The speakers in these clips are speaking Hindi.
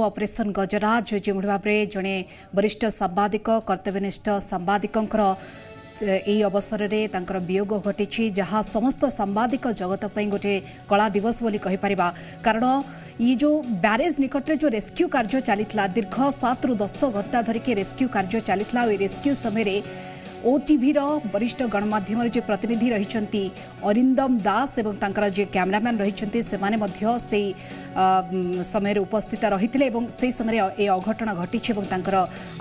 ऑपरेशन गजराज जो भाव में जड़े वरिष्ठ सांबादिक कर्तव्यनिष्ठ सांबादिकों यही अवसर में वियोग घटी जहाँ समस्त सांबादिक जगत गोटे कला दिवस बोली कहीपर कारण ये जो ब्यारेज निकट में जो रेस्क्यू कार्य चली दीर्घ 7 ରୁ 10 घंटा धरिकी रेस्क्यू कार्य चली रेस्क्यू समय ओटीवी वरिष्ठ गणमाध्यम जो प्रतिनिधि रही अरिंदम दास एवं तांकर जे कैमरामैन रही से समय उपस्थित रही से समय ये अघटन घटी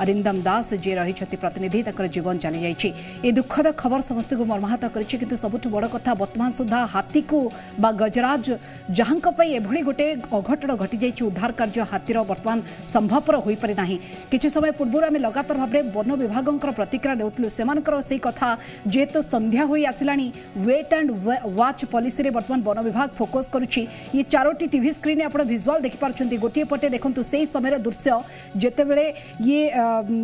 अरिंदम दास जे रही प्रतिनिधि जीवन चली जाइए ये दुखद खबर समस्त को मर्माहत कर सबुठ बड़ कथा वर्तमान सुधा हाथी को बा गजराज जहां एभली गोटे अघटन घटी जाइए उद्धार कार्य हाथीर वर्तमान संभवपर हो पारिना कि समय पूर्व आम लगातार भाव में वन विभाग प्रतिक्रिया नेउतलु से कथा जेहेतु संध्या हो आसला वेट एंड वाच पॉलिसी रे वर्तमान वन विभाग फोकस करुच्ची ये 4टी टीवी स्क्रीन आप विजुअल देखिपार गोटे पटे देखु से समय दृश्य जितेबले ये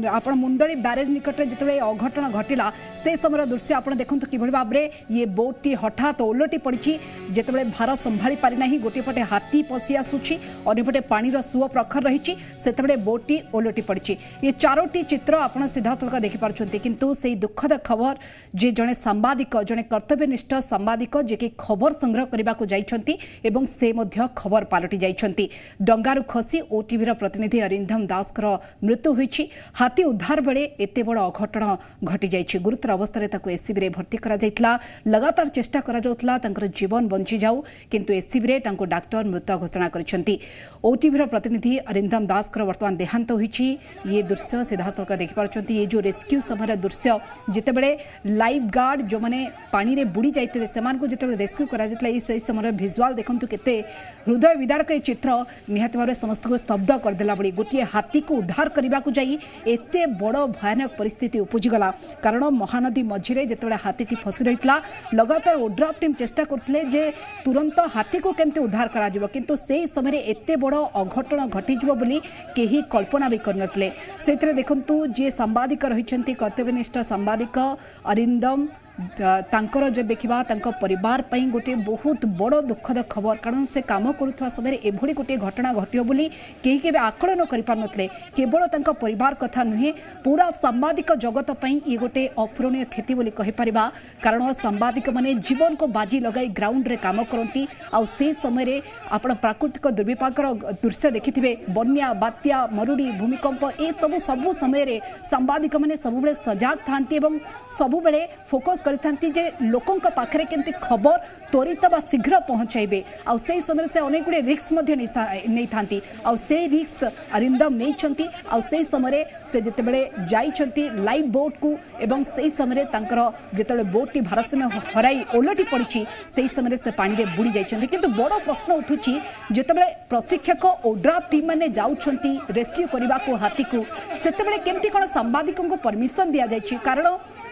आप मुंडली ब्यारेज निकट में जिते अघटन घटला से समय दृश्य आप देखु कि भाव में ये बोटी हठात ओलटी पड़ी जितेबले भार संभाली पारिना गोटे पटे हाथी पशि आसूची अंपटे पानीर सुओ प्रखर रही से बोटी ओलटी पड़ी ये 4टी चित्र आप सीधा सड़क देखिपार किंतु से दुखद खबर जे जड़े सांबादिक जड़े कर्तव्यनिष्ठ सांबादिक जे कि खबर संग्रह करने को जाइछंती एवं से मध्य खबर पलटि जाइछंती डंगारु खसी ओटीवी प्रतिनिधि अरिंदम दास मृत्यु होईछि हाथी उद्धार बेले एते बड़ अघटन घटी जाइछि गुरुतर अवस्था रे एससीबी रे भर्ती करा जाइतला लगातार चेष्टा करा जाउतला तांकर जीवन बंची जाऊ किंतु एससीबी रे तांको डॉक्टर मृत घोषणा करिसंती ओटीवी प्रतिनिधि अरिंदम दास वर्तमान देहांत होईछि ये दृश्य सीधा सड़क देखि पारछंती ये जो रेस्क्यू समय दृश्य जितेबले लाइफ गार्ड जो मैंने पानी रे बुड़ी जाते जिते रेस्क्यू कर समय भिजुआल देखु केते हृदय विदारक ये चित्र निहाती भाव समस्त को स्तब्ध करदेला बड़ी गोटे हाथी को उद्धार करने को जाई एते बड़ भयानक परिस्थिति उपजिगला कारण महानदी मझिरे जिते हाथीटी फसी रही लगातार ओड्राफ टीम चेष्टा करते जे तुरंत हाथी को केमती उद्धार करा किंतु से समय एते बड़ अघटन घटीजिव बोली केही कल्पना भी करनथिले सेतरे देखंतु जे सांबादिक रहिसंती कर्तव्यनिष्ठ सांबादिक अरिंदम तांकर जो देखा परिवार पई गोटे बहुत बड़ दुखद खबर कारण से काम करुवा समय एभली गोटे घटना घटियो बोली केही केबे आकलन करि पार नथले केवल तांका परिवार कथा नुहे पूरा सांबादिक जगत पई ये गोटे अपूरणीय क्षति बोली कहि परिबा कारण सांबादिक माने जीवन को बाजी लगाई ग्राउंड रे काम करती आ से समय आपण प्राकृतिक दुर्विपाकर दृश्य देखिथिबे बन्या बात्या मरुड़ी भूमिकंप ए सब समय रे सांबादिक माने सबुबले सजाग थांती एवं सबुबले फोकस करथांती जे लोकों का पाखरे केंती खबर त्वरित बा शीघ्र पहुंचाइबे आ से समय से अनेक गुडे रिस्क मध्य नहीं थांती आ से रिस्क अरिंदम नहीं छंती आ से समय से जेतेबेले जाइछंती लाइव बोट को एवं से समय तांकर जेतेबेले बोटटी भारसाम्य हराई ओलटी पड़ी से समय से पानी रे बुड़ी जाइछंती किंतु बड़ प्रश्न उठुची जेतेबेले प्रशिक्षक ओड्राफ टीम माने जाउछंती रेस्क्यू करबा को हाथी को सेतेबेले केंती कोन सांबादिकों को परमिशन दिया जाइछि कारण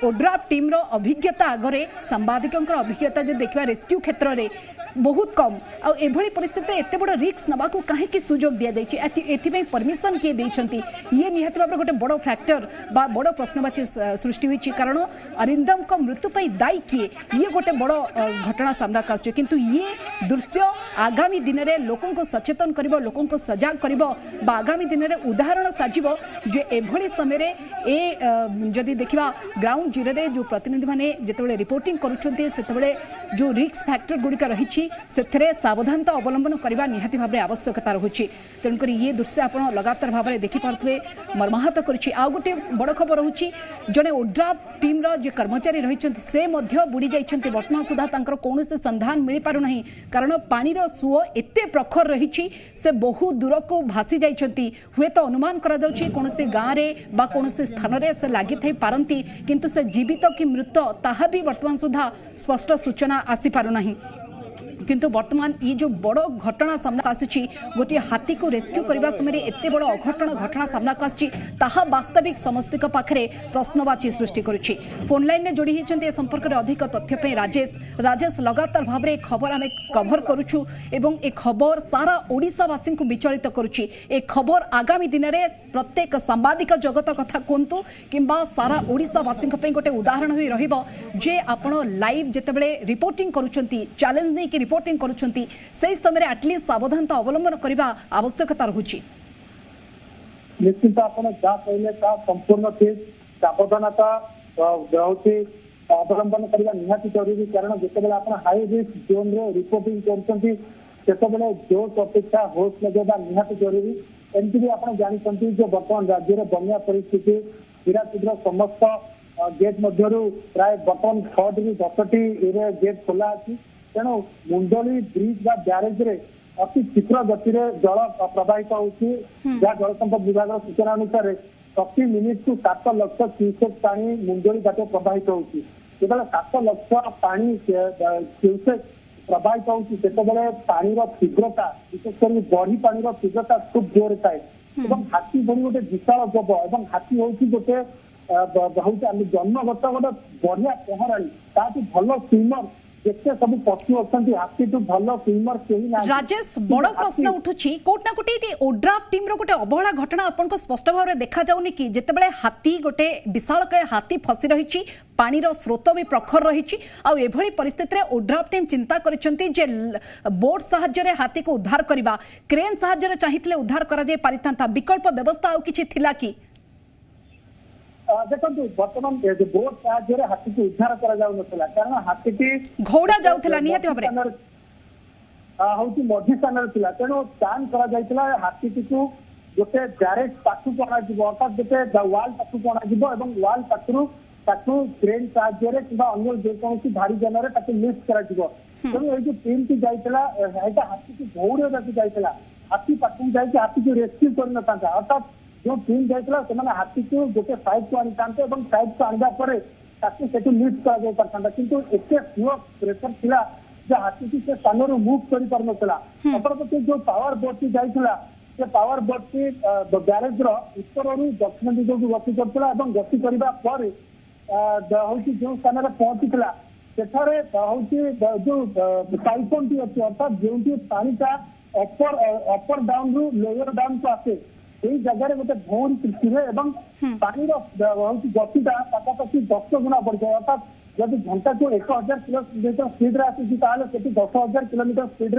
ओड्राफ टीम रो अभिज्ञता आगरे सांबादिकों अभिज्ञता जो देखा रेस्क्यू क्षेत्र में बहुत कम आभली परिस्थिति एत बड़ रिस्क नवा को कहीं सुजोग दि जाए परमिशन किए देइछंती ये निहाती भाव गोटे बड़ फैक्टर बा बड़ प्रश्नवाची सृष्टि होइछि कारण अरिंदम को मृत्यु पर दायी किए ये गोटे बड़ घटना सामना आसছে किंतु ये दृश्य आगामी दिन में लोकों को सचेतन करिबो लोकों को सजाग करिबो बा आगामी दिन में उदाहरण साजिबो जे एभली समय ए जदि देखिबा ग्राउंड जीरो रे जो प्रतिनिधि माने जेतेबेले रिपोर्टिंग करूछन्ते सेतेबेले जो रिस्क फैक्टर गुड़िका रही सेथरे सावधानता अवलंबन करबा निहाती भाव आवश्यकता रहुछि तेणुक ये दृश्य आप लगातार भाव में देखिपे मर्माहत करुच्ची आ गोटे बड़ खबर रहुछि जड़े ओड्राफ टीम रो जे कर्मचारी रही से बुड़ी जाइछन्ते वर्तमान सुधा तांकर कौनसी संधान मिल पारु नहीं कारण पानीर सुओ एते प्रखर रही से बहु दूर को भासी जाइछन्ती हुए तो अनुमान करा जाउछि कोनसे गाँ रे बा कोनसे स्थान रे से लागि थाई पारंती किंतु से जीवित कि मृत ताहा भी वर्तमान सुधा स्पष्ट सूचना आसी पारु नहीं किंतु वर्तमान ये जो बड़ घटना सामना आसी गोटे हाथी को रेस्क्यू करने समय एत बड़ अघटन घटना सामना आसी वास्तविक समस्त पाखे प्रश्नवाची सृष्टि करुच्ची फोन लाइन में जोड़ी होती संपर्क में अधिक तथ्य राजेश लगातार भाव में खबर आम कभर करुचु एवं ए खबर सारा ओडिशावासी को विचलित करुच्ची ए खबर आगामी दिन में प्रत्येक सांबादिक जगत कथा कहतु किंबा सारा ओडिशावासी गोटे उदाहरण हो रही आपण लाइव जितेबले रिपोर्टिंग करुछंती चैलेंज नहीं रिपोर्टिंग करुछंती से समय एटलिस्ट सावधानता अवलंबन करने आवश्यकता रहुछि। निश्चित आपण जहाँ कहले संपूर्ण ठीक सावधानता हूँ अवलंबन करने निहाती जरूरी कारण जिते आप हाई रिस्क जोन रे रिपोर्टिंग करते जोश अपेक्षा होश लगेगा निहाती जरूरी एमती भी आप जानते जो बर्तमान राज्य में बन्या परिस्थिति हीराकुदर समस्त गेट मध्य प्राय बर्तमान 6 ରୁ 10ଟି गेट खोला अच्छी तेणु मुंडली ब्रिज बा ब्यारेज रे अति शीघ्र गति जल प्रवाहित होती जहाँ जल संपद विभाग सूचना अनुसार प्रति मिनिट को 7 लाख क्यूसेक पानी मुंडली घाटे प्रवाहित होती जो 7 लाख पानी क्यूसेक प्रवाहित होती पानी तीव्रता विशेषकर बढ़ी पानी तीव्रता खूब जोर थाए हाथी भरी गोटे विशाल जब और हाथी हूँ गोटे जन्मगत गोटे बढ़िया पहराड़ी ताकि भल स्विमर जिते सब पशु अच्छा हाथी टू भल स्विमर राजेश बड़ प्रश्न उठुची कोट ना कोटे ओड्राफ टीम रो गोटे अवहेला घटना आपन को स्पष्ट भाव में देखा जाउनी कि जेतेबेले हाथी गोटे विशालकाय हाथी फसी रही पानी रो स्रोत भी प्रखर रही एभली परिस्थिति में ओड्राफ टीम चिंता करिसेंती जे बोट सहाय्य रे हाथी को उद्धार करबा क्रेन सहाय्य रे चाहितले उद्धार करा जाय पारिथांता विकल्प व्यवस्था आ किछि थिला कि देखो बर्तमान बोट साहाଯ୍य हाथी को उद्धार करा कारण हाथी घोड़ा जाउथला निहाती भाबरे हूँ मझी स्थान तेणु प्लान करा हाथी को गोटे ब्यारेज पाखक अणाଯିव अर्थात गोटे वाल पाखक अणाजिव वाल पाखु क्रेन साहाଯ୍य अन्य जेकोसी भारी जान लिफ्ट करा तेणु ये जो टीम की जाइला हाथी की दौड़ा जाइला हाथी पाखक जाकि हाथी को रेस्क्यू कर अर्थात जो टीम जाइला हाथी को गोटे साइड को आनी साइड को आने पर लिफ्ट कर किंतु एत स्लो प्रेसर थिला जो हाथी की स्थान मुव कर पारनला अपरपटे जो पावर बोट की जाइला से पावर बोट की ब्यारेज उत्तर दक्षिण दिग को गति करता गति करने पर हूँ जो स्थान पहुंची सेठारे हूँ जो साइफोन टी अच्छी अर्थात जो पानीटा अपर डाउन रु लोअर डाउन को आसे यही जगह गोटे भौरी सृष्टि हुए पानी गतिटा पाखापाखि 10 गुणा बढ़ जाए अर्थात जब घंटा को 1000 किलोमीटर स्पीड आसी 10,000 किलोमीटर स्पीड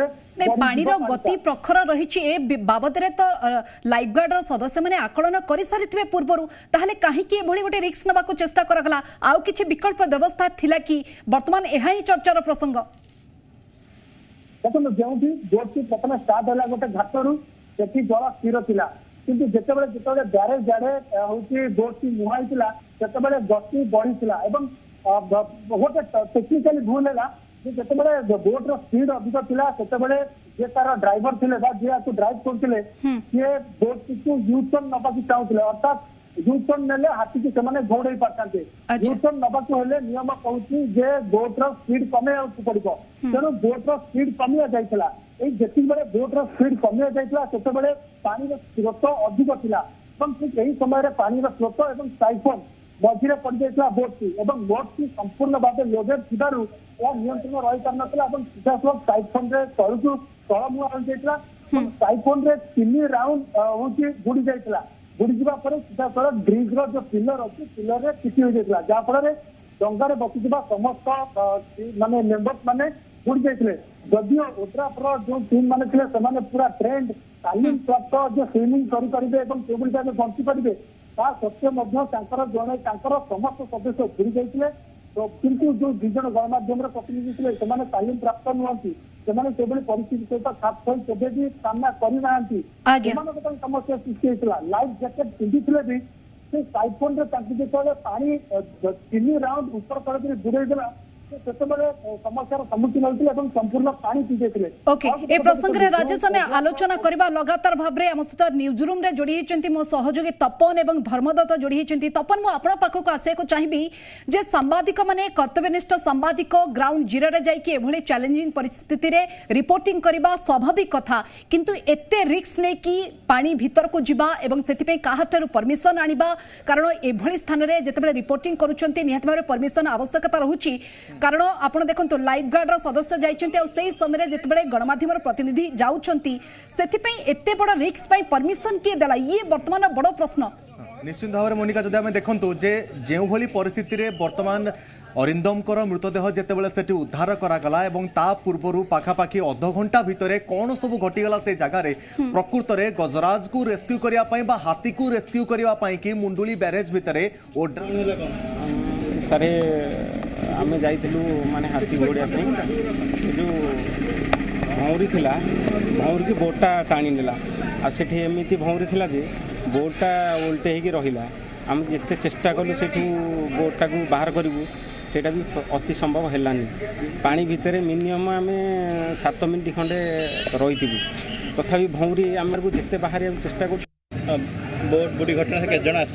पानी गति प्रखर रही ए बाबद तो लाइफ गार्ड सदस्य मैंने आकलन कर सारी पूर्व ताहले कहीं गोटे रिस्क नवा चेष्टा कराला आउ किछि विकल्प व्यवस्था थिला कि वर्तमान यह ही चर्चार प्रसंग देखो जो बोट की प्रथम स्टार्ट है गोटे घाटू से जल स्थिर थिला किंतु जिते ब्यारेज आड़े हूँ बोट की मुहाई से गति बढ़ी गोटे टेक्निकाली भूल है जिते बोट स्पीड अधिक थिला से तार ड्राइवर थे जी ड्राइव करते सी बोट को यूटर्न नवाक चाहूले अर्थात यूटर्न ने हाथी की घोड़े पारते यूटर्न नवाक हेले नियम कहूँ जे बोट्र स्पीड कमे पड़ो तेणु बोट्र स्पीड कमिया जाइला जी बोट्र स्पीड कमिया जाइला से पानी स्रोत अधिक थिला ठीक यही समय पानी स्रोत और साइफोन मझे पड़ जाता बोट की बोट की संपूर्ण भाव लोडेड थी नियंत्रण रही पार ना सीधासख साइफोन तलू तल मुआ जाता साइफोन 3 राउंड हूँ बुड़ी जाता बुड़ी जापर सीधासख ब्रिज जो पिलर अच्छी पिलर क्षति हो जाता जहाँफल डंगार बसी समस्त माने मेम्बर्स माने बुड़ी जाते जदिओ ओड्राफ्र जो टीम मैंने पूरा ट्रेंड तालीम प्राप्त जो स्विमिंग करेंगे बंची पारे ता सत्वे जड़े समस्त सदस्य बुड़ी जाते तो किंतु जो 2 जन गणमाध्यम प्रतिनिधि थे से तालीम प्राप्त नुहति से परिस्थिति सहित खाप खई केबे भी सामना करना समस्या सृष्टि होता लाइफ जैकेट पिंधि भी से साइफोन जो पानी 3 राउंड ऊपर कर बुड़ेदेला समस्या सम्मुखीन होते संपूर्ण पानी पीते ओके ए प्रसंग रे राजेश हमें आलोचना करबा लगातार भाव रे हम सहित न्यूज रूम रे जोड़ी हेचंती मो सहयोगी तपन एवं धर्मदत्त जोड़ी हेचंती तपन मो आपण पाखो को आसे को चाहिबी जे सांबादिक माने कर्तव्यनिष्ठ सांबादिक ग्राउंड जीरो रे जाई कि एभली चैलेंजिंग परिस्थिति रे रिपोर्टिंग करबा स्वाभाविक कथा किंतु एते रिस्क नै कि पानी भीतर को जिबा एवं सेति पे काहाटारु परमिशन आनिबा कारण एभली स्थान रे जेतेबेले रिपोर्टिंग करूचंती निहात भाबरे परमिशन आवश्यकता रहुची कारण आपण देखंतु लाइफ गार्ड सदस्य जाइछन्ते और सही समय जेतेबेले गणमाध्यम प्रतिनिधि जाउछन्ती सेति पे एते बड़ रिस्क पई परमिशन के देला ये वर्तमान बड़ प्रश्न निश्चित भाव में मोनिका जदि आम देखु जे जो भली परिस्थिति रे वर्तमान अरिंदमकर मृतदेह जितेबाला से उद्धार करागला एवं ता पूर्वर पाखापाखि अध घंटा भितर कौन सब घटीगला से जगार प्रकृत में गजराज को रेस्क्यू करने हाथी को रेस्क्यू करने कि मुंडुली ब्यारेज भितर सारे आम जाइलु माने हाथी घोड़िया जो भौरी थिला भौरी की बोटा टाणी नेला आ सेठी एमिति भौरी थिला जे बोटा उल्टे होगी रहिला आम जिते चेष्टा कलु सेठू बोटा को बाहर करूँ सेटा भी अति संभव हेलानी पानी भितर मिनिमम आम 7 मिनिट खंडे रही तथापि भौरी आम को जिते बाहर चेष्टा कर बुढ़ी घटना से जन आर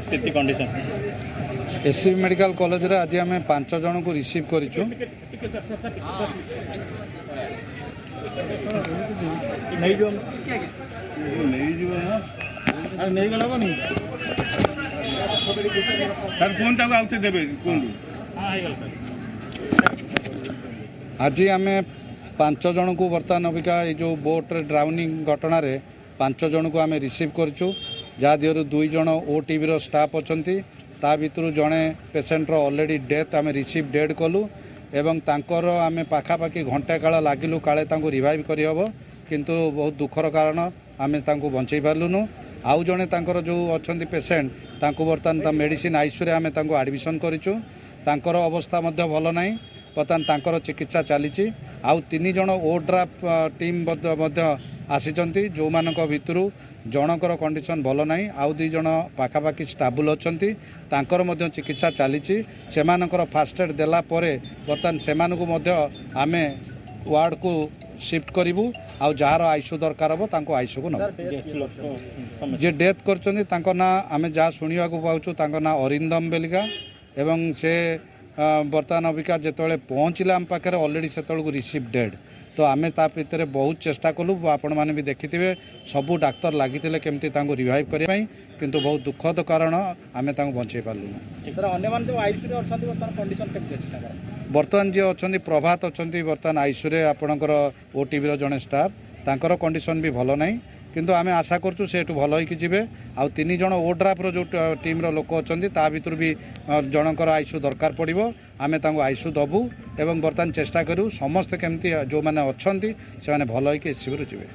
स्थिति कंडीशन एससीबी मेडिकल कॉलेज रे आज आम 5 जन को रिसीव करिछु आज आम 5 जन को बर्तमान अबिका जो बोट रे ड्राउनिंग घटना रे 5 जन को आम रिसीव करिछु जहाँ दिहरु 2 जन ओटीवी रो स्टाफ अछंती ता भितर जड़े पेसेंटर ऑलरेडी डेथ आम रिसीव डेड कलु एवं तांकर आम पाखापाखि घंटा काल लगिलु काले तांको रिवाइव करहब किंतु बहुत दुखर कारण आम तांको बंचई पार्लुनु आउ जड़े तांकर जो अछंती पेसेंट तांको बर्तमान मेडिसिन आईसीयू आम तांको एडमिशन करिछु तांकर अवस्था मध्य भल नाही बर्तमान तांकर चिकित्सा चली आउ 3 जन ओड्राफ टीम आसीचंती जो मानक भितरु जनकर कंडीशन भल नाही आउ 2 जन पाखापाखि स्टाबुल अछंती तांकर मध्य चिकित्सा चली सेमानकर फास्ट एड देला परे बर्तमान सेमानकु मध्य आमे वार्ड को शिफ्ट करिवु आउ जार आईसीयू दरकार हो तांको आईसीयू को नब जे डेथ करचंती तांको ना आमे जा सुनिया को पाउछु तांको ना अरिंदम बेलिका एवं से बर्तमान अबिका जेतले पहुँचला आम पाखे ऑलरेडी से रिसीव डेड तो आमे ता भितर बहुत चेष्टा कलु आपण मैंने भी देखिथे सबू डाक्तर लगी केमती रिवाइव करने किंतु बहुत दुखद कारण आमे बंचे पार्लु बर्तमान जी अच्छा प्रभात अच्छा बर्तमान आईसीयू आपणकर ओटीवी जड़े स्टाफ तांकर कंडीशन भी भल ना किंतु आमे आशा करछु से भल होइकि जिवे आउ 3 जन ओड्राफ रो जो टीम रो लोक अछंती ता भितर भी जनकर आईसीयू दरकार पड़िबो आमे तांको आईसीयू दबु एवं बर्तमान चेष्टा करू समस्त केमती जो माने अछंती से माने भल होइकि एससीबी रो जिवे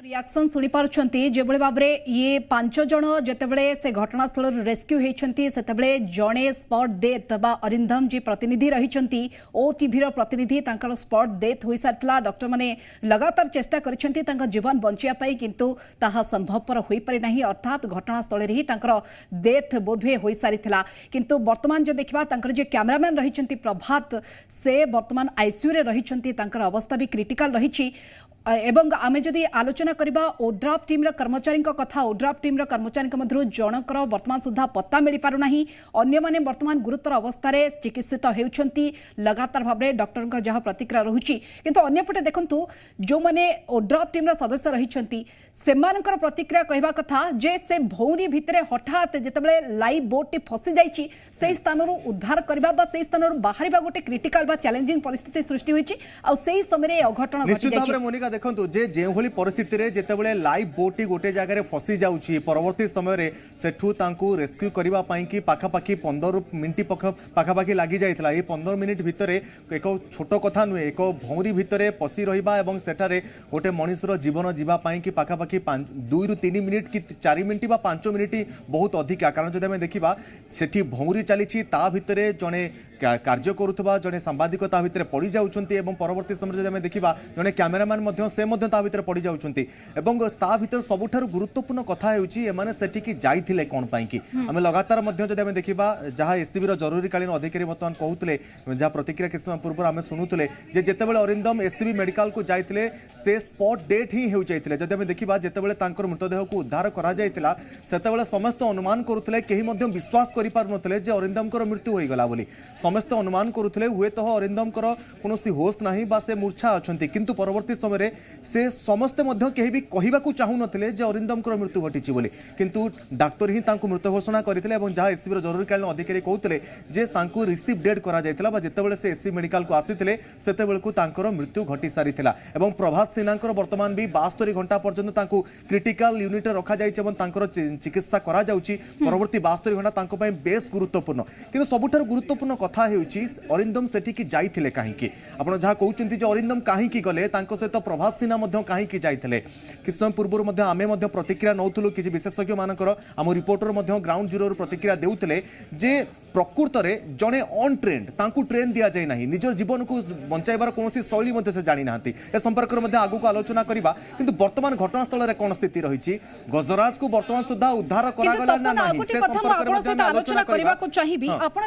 रिएक्शन सुनी पारुछंती जे बळे बाबरे ये 5 जण जेतेबळे से घटनास्थल रेस्क्यू हेचंती सेतेबळे जणे स्पॉट डेथ बा अरिंदम जी प्रतिनिधि रहिचंती ओटीवी रो प्रतिनिधि तांकर स्पॉट डेथ होई सारतला डॉक्टर माने लगातार चेष्टा करिसंती तांका जीवन बंचिया पाई किंतु ताहा संभवपर होई पारि नाही अर्थात घटनास्थल रे ही तांकर डेथ बोधवे होई सारितला किंतु वर्तमान जो देखिबा तांकर जे कैमरामैन रहिचंती प्रभात से वर्तमान आईसीयू रे रहिचंती तांकर अवस्था भी क्रिटिकल रहिची एवं आमे जदि आलोचना करबा ओड्राफ टीम रो कर्मचारी कथा ओड्राफ टीम रो कर्मचारी मध्य जनकर वर्तमान सुधा पत्ता मिल पारु नाही अन्य माने वर्तमान गुरुतर अवस्था रे चिकित्सित हेउछंती लगातार भाबरे डॉक्टर जहाँ प्रतिक्रिया रहुची किंतु अन्यपटे देखंतु जो माने ओड्राफ टीम रो सदस्य रहिछंती सेमानकर प्रतिक्रिया कहबा कथा जे से भौरी भितरे हठात जेतबेले लाइव बोट टी फसी जाईची से स्थान रो उद्धार करबा बा से स्थान रो बाहरिबा गोटे क्रिटिकल बा चैलेंजिंग परिस्थिति सृष्टि होईची आ सेही समय अघटन घटी जाईची देखो जे जो भली परिस्थिति रे जेतेबेले लाइव बोटी गोटे जगह फसी जाउची परवर्ती समय रे सेठू तांकू रेस्क्यू करबा पई कि पाखापाखि 15 मिनिट पाखापाखि लागि जाइतला ए 15 मिनिट भितरे एक छोट कथा नुहे एक भौरी भितरे पसी रहिबा एवं सेठारे गोटे मनुष्यर जीवन जीवा पई कि पाखापाखि 2 रु 3 मिनिट कि 4 मिनिट बा 5 मिनिट बहुत अधिक कारण जदि हमें देखिबा सेठी भौरी चलीछि ता भितरे जने कार्य करुथबा जने सांबादिक ता भितरे पड़ी जाउछंती एवं परवर्ती समय जदि हमें देखिबा जने कैमरामैन मध्य से मध्य ता भितर पड़ी जाउछंती एवं ता भितर सबुठारु गुरुत्वपूर्ण कथा हेउची एमाने सेठी की जाइथिले कोन पई कि हम लगातार मध्य जदि हमें देखिबा जहा एससीबी रो जरूरीकालीन अधिकारी वर्तमान कहउतले जहा प्रतिक्रिया किछ समय पूर्व हमें सुनुतले जे जेतेबेले अरिंदम एससीबी मेडिकल को जाइथिले से स्पॉट डेट ही हेउ जाइथिले जदि हमें देखिबा जेतेबेले तांकर मृतदेह को उद्धार करा जाइतिला सेतेबेले समस्त अनुमान करुतले केही मध्य विश्वास करि पार नतले जे अरिंदमकर मृत्यु होई गला बोली समस्त अनुमान करुतले हुए तो अरिंदमकर कोनोसी होश नाही बा से मूर्छा अछंती किंतु परवर्ती समय समय से समस्ते कहीं भी कहवाक चाहू नथिले जे अरिंदम मृत्यु घटी बोली किंतु डाक्तर ही मृत घोषणा करते जहाँ एससीबी जरूरीकालीन अधिकारी कहते जे रिसीव डेट करा जितेबाला से एससी मेडिकल को आसी से मृत्यु घटी सारी प्रभात सिन्हा बर्तमान भी 72 घंटा पर्यंत क्रिटिकल यूनिट रखा चिकित्सा करा परवर्ती 72 घंटा बेस गुरुत्वपूर्ण किंतु सबुठार गुरुत्वपूर्ण कथा अरिंदम सेठी जाइथिले कहीं आप जहाँ कहते अरिंदम कहीं गले सहित प्रभात सिन्हा कहीं जाइथिले किछ समय पूर्व आमे प्रतिक्रिया नौथुलु किछि विशेषज्ञ मानकर आम रिपोर्टर ग्राउंड जीरो प्रतिक्रिया देउथिले जे प्रकृत में जड़े अन ट्रेंड ट्रेन दि जाए ना निज जीवन को बचाइबार कौन शैली से जानी ना ए संपर्क में आगू आलोचना करवा किंतु वर्तमान घटनास्थल में कौन स्थिति रही गजराज को वर्तमान सुधा उद्धार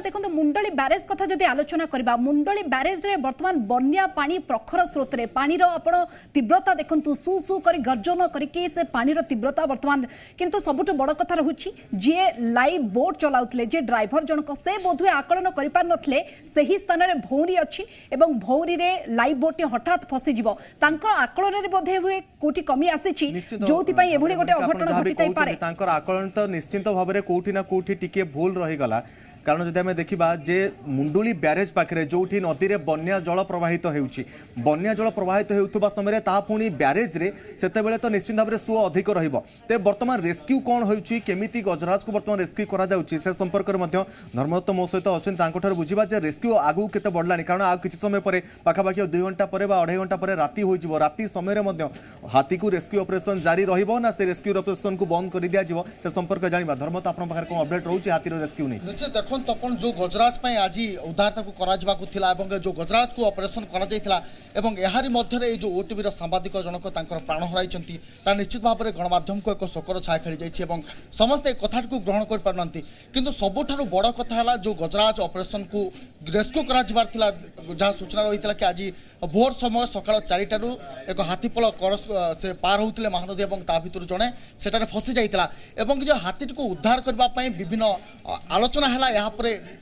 देखो मुंडली बैरेज कथा जदि आलोचना करबा मुंडली बैरेज रे वर्तमान बन्या पानी प्रखर स्रोत रे पानीर आपण तीव्रता देखंतु सु सु करी गर्जन करके से पानीर तीव्रता वर्तमान किंतु सबुठ बड़ कथा रहुछि जे लाइव बोट चलाउतले जे ड्राइवर जनक से बोधुए आकलन कर पार नथले सही स्थान रे भौरी अछि एवं भौरी रे लाइव बोट हठात फसी जिवो तांकर आकलन रे बोधे हुए कोठी कमी आसीछि जोथि पई एभली गोटे अघटन घटितै पारे तांकर आकलन तो निश्चित भाव में कोठी ना कोठी टिके भूल रही गला कारण जदि आम देखा जे मुंडुली ब्यारेज पाखे जो नदी में बन्या जल प्रवाहित होउछि बन्या जल प्रवाहित होउथबा समय ता पुणी ब्यारेज रे सेतेबेले तो निश्चित भाव में सुओ अधिक रहिबो ते वर्तमान रेस्क्यू कौन होउछि केमिति गजराज को वर्तमान रेस्क्यू करा जाउछि से संपर्क में धर्मदत्त मो सहित अच्छे तांकोठार बुझिबा जे रेस्क्यू आगु केते बढ़लानी कारण आ किछि समय पर पाखापाखि 2 घंटा पर 2.5 घंटा पर राति होइजिवो राति समय में हाथी को रेस्क्यू ऑपरेशन जारी रहिबो ना से रेस्क्यू ऑपरेशन को बंद कर दिया जिवो से संपर्क जानिबा धर्मदत्त आपन पाखर को अपडेट रहउछि हाथीर रेस्क्यू नै देखो तपन जो गजराज आज उद्धार जो गजराज को ऑपरेशन कर मध्य जो ओटीवी सांबादिक जनक प्राण हर निश्चित भाव में गणमाध्यम को एक शोकर छाया खेली जाइए समस्ते कथा को ग्रहण कर पार किंतु सबुठ बड़ कथा है जो गजराज ऑपरेशन को रेस्क्यू कर जहाँ सूचना रही है कि आज भोर समय सकाल 4टारू एक हाथीपल से पार होते महानदी और ता भर जड़े से फसी जाता जो हाथी को उद्धार करने विभिन्न आलोचना है यहाँ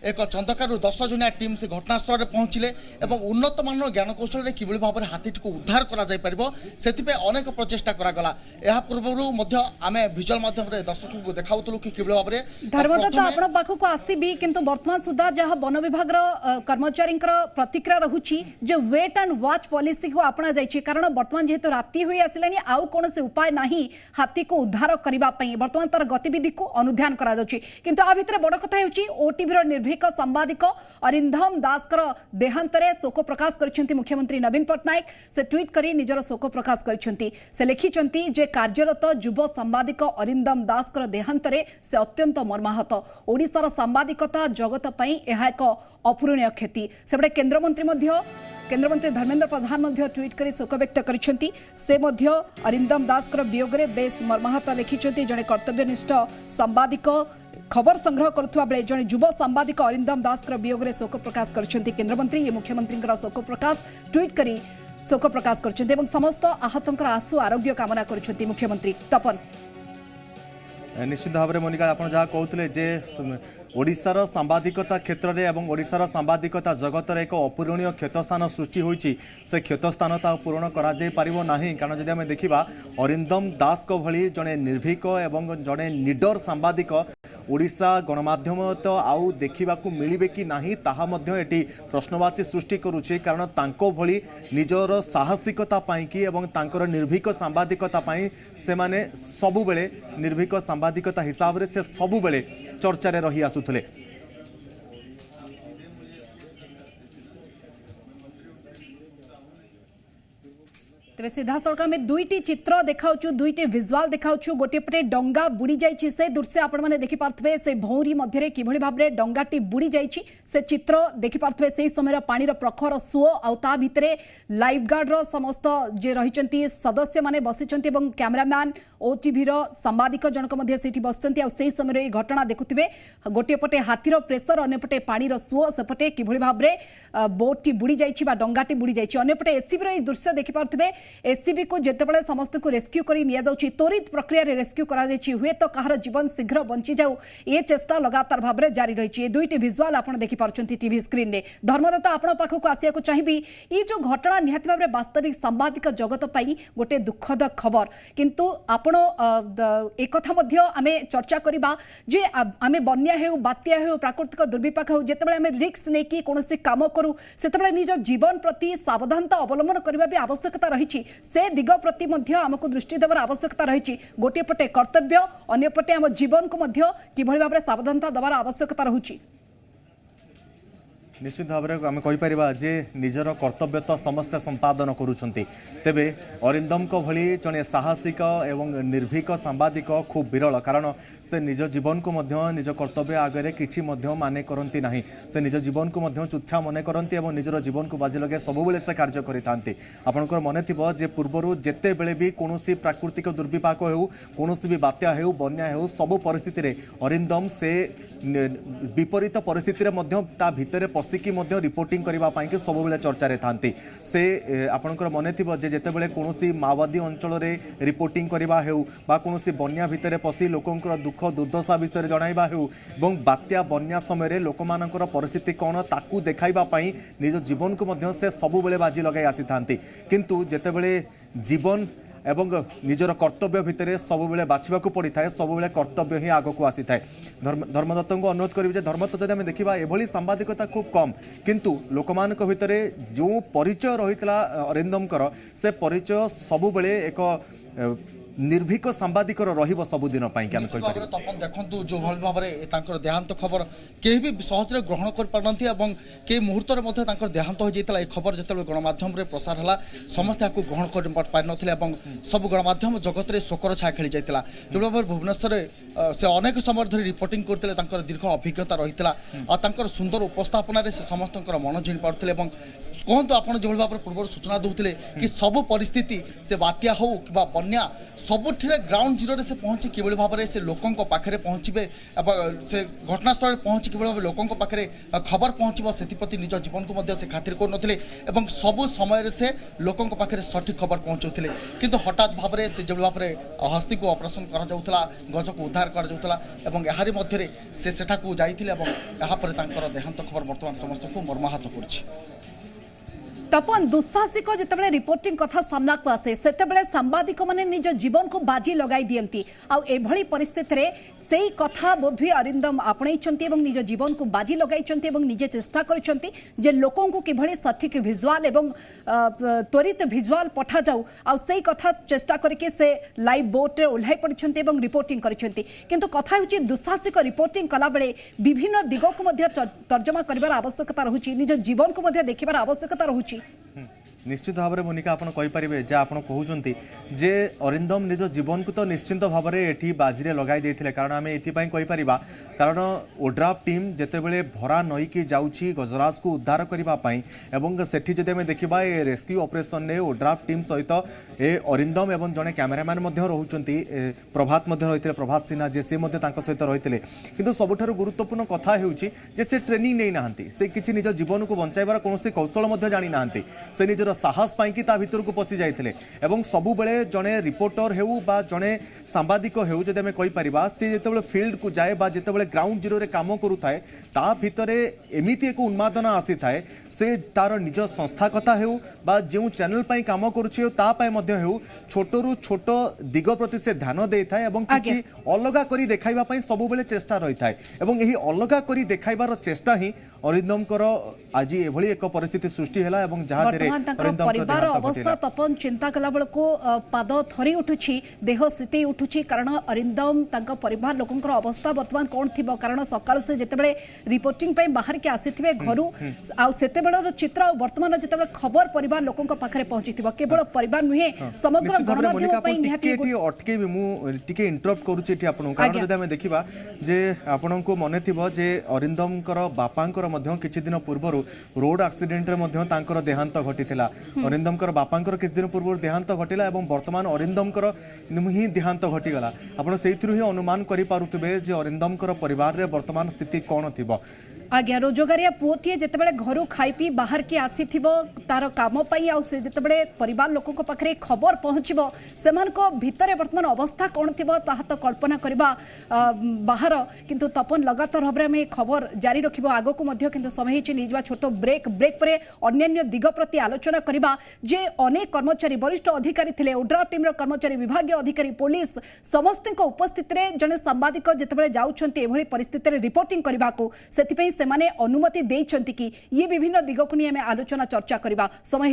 एक चंदकारु 10 जनिया टीम से घटनास्थल में पहुंचले उन्नत मान ज्ञानकौशल कि भाव में हाथी को उद्धार कर अनेक प्रचेषा करागला यह पूर्व आम भिजुआल माध्यम दर्शकों को देखाऊलु कि भाव में धर्मदत्त आपण पाखक आसीबी किंतु वर्तमान सुधा जहाँ वन विभाग कर्मचारी प्रतिक्रिया रहुछि जे वेट एंड वॉच पॉलिसी को अपना जाइए कारण वर्तमान जेहेतु राति हुई आसिलानी आउ कौन से उपाय नहीं हाथी को उद्धार करने वर्तमान तार गतिविधि को अनुध्यान करा जाउछि किंतु आ भितर बड़ कथा होछि ओटीवी निर्भीक सांबादिक अरिंदम दासकर देहांतरे शोक प्रकाश करछंती मुख्यमंत्री नवीन पट्टनायक से ट्वीट करी निजर शोक प्रकाश करछंती से लिखिछंती जे कार्यरत युव सांबादिक अरिंदम दासकर देहांतरे से अत्यंत मर्माहत ओडिशार सांबादिकता जगत पई एहा एक अपूरणीय क्षति सेबडे केंद्रमंत्री धर्मेंद्र प्रधान ट्वीट कर शोक व्यक्त करछंती से अरिंदम दासकर वियोगरे बेस मर्माहत लिखिछंती जने कर्तव्यनिष्ठ सांबादिक खबर संग्रह करुवा बेले जड़े युव सांबादिक अरिंदम दासकर वियोगरे शोक प्रकाश करछंती केंद्रमंत्री ये मुख्यमंत्री शोक प्रकाश ट्वीट करी शोक प्रकाश करछंती एवं समस्त आहतंकर आशु आरोग्य कामना करछंती मुख्यमंत्री तपन निश्चित भाव में मोनिका आप जहाँ कहते जे ओडिशार सांबादिकता क्षेत्र में और ओडिशार सांबादिकता जगत एक अपूरणीय क्षतस्थान सृष्टि होती से क्षतस्थान पूरण करा कारण जदि आम देखा अरिंदम दास को भली जड़े निर्भीक एवं जड़े निडर सांबादिक ओडिशा गणमाध्यम तो आउ देखा मिले कि नहीं ताहा एटी प्रश्नवाची सृष्टि करुचे कारण तांको भली निजर साहसिकता पाई एवं तांकर निर्भीक सांबादिकता पाई से माने सबुबेले निर्भीक सांबादिकता हिसाब से सबुबेले चर्चा रे रही आसुथले तेज सीधा सड़क में दुईटी चित्र देखाऊँ दुईटी विजुआल देखाऊँ गोटे पटे डंगा बुड़ी जाइए से दृश्य आपण मैंने देखिपे से भौरी मध्य किभली भाव में डंगाटी बुड़ी जाइए से चित्र देखिपे से समय पानीर प्रखर सुओ आ भितर लाइफ गार्ड समस्त जे रही सदस्य मैंने बसी कैमरामैन ओटीवीर सांबादिक जनक बस से समय ये घटना देखुवे गोटे पटे हाथीर प्रेसर अंपटे पानीर सुओ सेपटे किभली भाव में बोटटी बुड़ी जाइए डंगाटी बुड़ी जाइए अंपटे एससीबी दृश्य देखिपे एससीबी को जितेबाला समस्त को रेस्क्यू कर त्वरित प्रक्रिया रेस्क्यू हुए तो कहार जीवन शीघ्र बंची जाऊ ये चेष्टा लगातार भाव में जारी रही। दुईटी विजुआल आप देखिपुंट टीवी स्क्रीन में। धर्मदत्त आपण पाखक आसिया चाहिए ये जो घटना निहाती भाव में वास्तविक सांबादिक जगत पर गोटे दुखद खबर किंतु आपण एक आमे चर्चा करबा जे आमे बन्या हेउ बात्या हेउ प्राकृतिक दुर्विपाक हेउ जेतेबेले आमे रिस्क नेकी कोनोसी काम करू सेतेबेले निज जीवन प्रति सावधानता अवलंबन करबा भी आवश्यकता रही से दिग प्रति मध्य आमको दृष्टि देवार आवश्यकता रही। गोटे पटे कर्तव्य अन्य पटे आम जीवन को मध्य किभଳି भाबरे सावधानता देवार आवश्यकता रहुची। निश्चित भाव में आम कहीपर जे निजर कर्तव्य तो समस्ते संपादन करुँच तेबे अरिंदम को भली जड़े साहसिक एवं निर्भीक सांबादिक खूब विरल कारण से निज जीवन को मध्य निज कर्तव्य आगे किसी माने करती ना से निज जीवन को मध्य तुच्छा मन करती और निजर जीवन को बाजी लगे सबुबले से कार्य करते आपंकर मन थी जे पूर्वर जिते बेले भी कौन प्राकृतिक दुर्विपाक हो कौन भी बात्या हो बन्या हो सबु परिस्थिति अरिंदम से विपरीत परिस्थिति भितर पशिकी रिपोर्टिंग करने सब चर्चा था से आपंकर मन थी जितेबाला कौन माओवादी अंचल रिपोर्टिंग करवा हो कौन बन्या भितर पशि लोकंर दुख दुर्दशा विषय जणाइबा हो बात्या बन्या समय लोक मानकर परिस्थिति कौन ताकू देखाइबापी निज जीवन को से सबुबले बाजी लगे आसी था किंतु जितेबाला जीवन एवं निजर कर्तव्य भितर सबुबले बाछा पड़ी था सबुबले कर्तव्य ही आग को आसी थाए। धर्मदत्त को अनुरोध करी धर्मदत्त जब देखा एभली सांबादिकता खूब कम किंतु लोक मान भितर जो परिचय रही अरिंदमकर से परिचय सबुबले एक निर्भीक सांबादिक रहिबो सबुदिन तपन देखु जो भली भाव में देहांत खबर केही भी सहजरे ग्रहण कर पारनथि एवं के मुहूर्त में देहांत हो जाता खबर जिते गणमाध्यम प्रसार है समस्त आपको ग्रहण कर पार नथिले एवं सब गणमाध्यम जगत में शोकर छाया खेली जाता जो भाव भुवनेश्वर से अनेक समय धरी रिपोर्टिंग करते दीर्घ अभिज्ञता रही और सुंदर उपस्थापन से समस्त मन जिणी पारे कहतु आप जो भाव पूर्व सूचना दूसरे कि सब परिस्थिति से बात्या हो कि बन्या सबुठ ग्राउंड जीरो से पहुँची कि भाव में से लोकों पाखे पहुँचे से घटनास्थल पहुँची कि लोकों पाखे खबर पहुँचो से निज जीवन को से खातिर कर सबु समय से लोकों पाखे सठिक खबर पहुँचाऊे किंतु हठात भाव में से जो भाव में हस्ती को ऑपरेशन करा गज को उद्धार कर मध्य से सेठाकू जाइथिले देहांत खबर बर्तमान समस्त को मर्माहत कर तपन दुस्साहसिक जितेबाला रिपोर्टिंग कथा सामना को आसे सेतेबेले सांबादिक माने निज जीवन को बाजी लगाई दियंती आउ एभली परिस्थिति रे सेई कथा बोधुए अरिंदम आपणैछंती एवं निज जीवन को बाजी लगाइछंती एवं निजे चेष्टा करिछंती जे लोकों को किभली सठिक विजुआल एवं त्वरित विजुआल पठा जाऊ आउ सेई कथा चेष्टा करके से लाइव बोट रे ओल्हाई पड़िछंती एवं रिपोर्टिंग करिछंती किंतु कथा होची दुस्साहसिक रिपोर्टिंग कला बेले विभिन्न दिग को मध्य तर्जमा करिवार आवश्यकता रहुची निज जीवन को मध्य देखिबार आवश्यकता रहुची। निश्चित भाव में मोनिका आप कहींपारे जे आप कहते जे अरिंदम निज जीवन को तो निश्चिंत भाव में ये बाजी लगाई देते कारण आम ये कहीपर कारण ओड्राफ टीम जितेबले भरा नईकी जाऊँगी गजराज को उद्धार करने सेठी जब आम देखा ये रेस्क्यू ऑपरेशन ने ओड्राफ टीम सहित ए अरिंदम एवं जड़े कैमेरामैन रोचंती प्रभात रही प्रभात सिन्हा जे सी सहित रही कि सबुठ गुरुत्वपूर्ण कथा से ट्रेनिंग नहीं ना से किसी निज जीवन को बचाइबार कौन कौशल जानी ना से निजर साहस पाई भितर को पशि जाते सबु बेले जड़े रिपोर्टर हो जड़े सांबादिक हो जब आम कहीपर सी जो फिल्ड को जाए जिते ग्राउंड जीरो काम करुए ता भितर एमती एक उन्मादना आसी थाए से तार निज संस्था कथा हो जो चैनल पाई काम करुचे हो छोटरू छोट दिग प्रति से ध्यान दे था किसी अलगा करी देखाइबा सब बेले चेष्टा रही था यही अलगा करी देखाइबार चेष्टा ही अरिंदमकर आज एभली एक परिस्थिति सृष्टि है जहाँ परिवार अवस्था तपन चिंता कला बेलू पाद थरी उठुची देह शीतई उठुची कारण अरिंदम परिवार लोकंर अवस्था बर्तमान कौन थी कारण सकाळु से जितेबाला रिपोर्टिंग बाहर के आसीथिबे घरु आतेबेलर चित्र बर्तमान जितेबाला खबर परिवार लोकों पाखे पहुंची केवल परिवार नुहे समग्र गणमाध्यम अटकेबी मुझे इंटरप्ट करुच्ची कारण जब आम देखा जे आपण को मन थी जे अरिंदमकर बापांकर किछि दिन पूर्व रोड एक्सीडेंट रे देहांत घटी अरिंदमकर बापांकर किछि दिन पूर्व देहांत घटिला एवं वर्तमान अरिंदमकर ही देहांत घटीगला आपण से ही अनुमान करि पारुथिबे जे अरिंदमकर परिवार रे वर्तमान स्थिति कौन थिबो आज्ञा रोजगारिया पुओटीए जितेबाला घर खाई पी बाहर की आसी तार काम से जितेबाला परिवार लोकों पाखे खबर पहुँचब से भितर बर्तमान अवस्था कौन थी तो कल्पना करवा बाहर किंतु तपन लगातार भाव में खबर जारी रखिब आग को किंतु समय नहीं छोट ब्रेक पर अन्य दिग प्रति आलोचना करवा जे अनेक कर्मचारी वरिष्ठ अधिकारी थे ओड्राफ टीम कर्मचारी विभाग अधिकारी पुलिस समस्त उपस्थित जड़े सांबादिक जितेबाला जाऊँगी परिस्थिति रिपोर्टिंग करने को से अनुमति देइछंती कि ये विभिन्न दिग को नहीं आलोचना चर्चा करवा समय